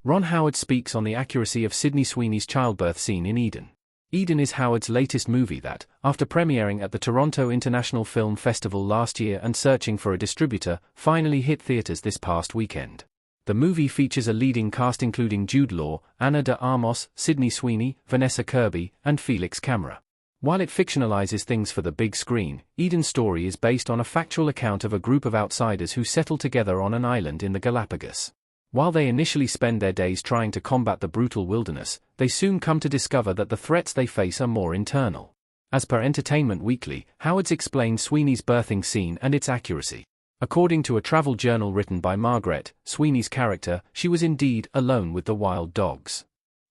Ron Howard speaks on the accuracy of Sydney Sweeney's childbirth scene in Eden. Eden is Howard's latest movie that, after premiering at the Toronto International Film Festival last year and searching for a distributor, finally hit theaters this past weekend. The movie features a leading cast including Jude Law, Ana de Armas, Sydney Sweeney, Vanessa Kirby, and Felix Camara. While it fictionalizes things for the big screen, Eden's story is based on a factual account of a group of outsiders who settle together on an island in the Galapagos. While they initially spend their days trying to combat the brutal wilderness, they soon come to discover that the threats they face are more internal. As per Entertainment Weekly, Howard's explained Sweeney's birthing scene and its accuracy. According to a travel journal written by Margaret, Sweeney's character, she was indeed alone with the wild dogs.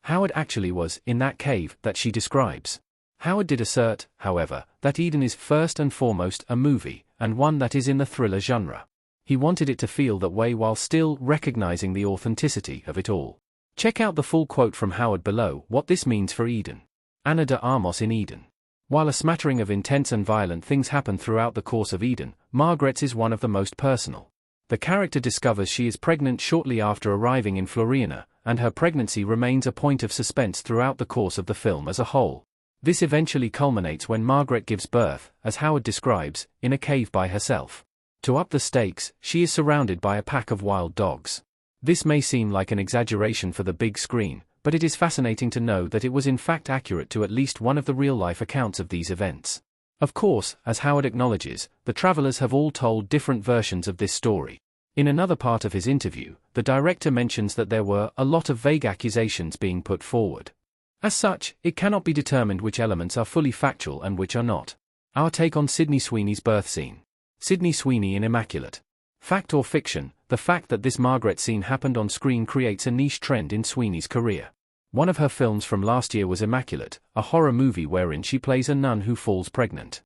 Howard actually was in that cave that she describes. Howard did assert, however, that Eden is first and foremost a movie, and one that is in the thriller genre. He wanted it to feel that way while still recognizing the authenticity of it all. Check out the full quote from Howard below, what this means for Eden. Ana de Armas in Eden. While a smattering of intense and violent things happen throughout the course of Eden, Margaret's is one of the most personal. The character discovers she is pregnant shortly after arriving in Floriana, and her pregnancy remains a point of suspense throughout the course of the film as a whole. This eventually culminates when Margaret gives birth, as Howard describes, in a cave by herself. To up the stakes, she is surrounded by a pack of wild dogs. This may seem like an exaggeration for the big screen, but it is fascinating to know that it was in fact accurate to at least one of the real-life accounts of these events. Of course, as Howard acknowledges, the travelers have all told different versions of this story. In another part of his interview, the director mentions that there were a lot of vague accusations being put forward. As such, it cannot be determined which elements are fully factual and which are not. Our take on Sydney Sweeney's birth scene. Sydney Sweeney in Immaculate. Fact or fiction, the fact that this Margaret scene happened on screen creates a niche trend in Sweeney's career. One of her films from last year was Immaculate, a horror movie wherein she plays a nun who falls pregnant.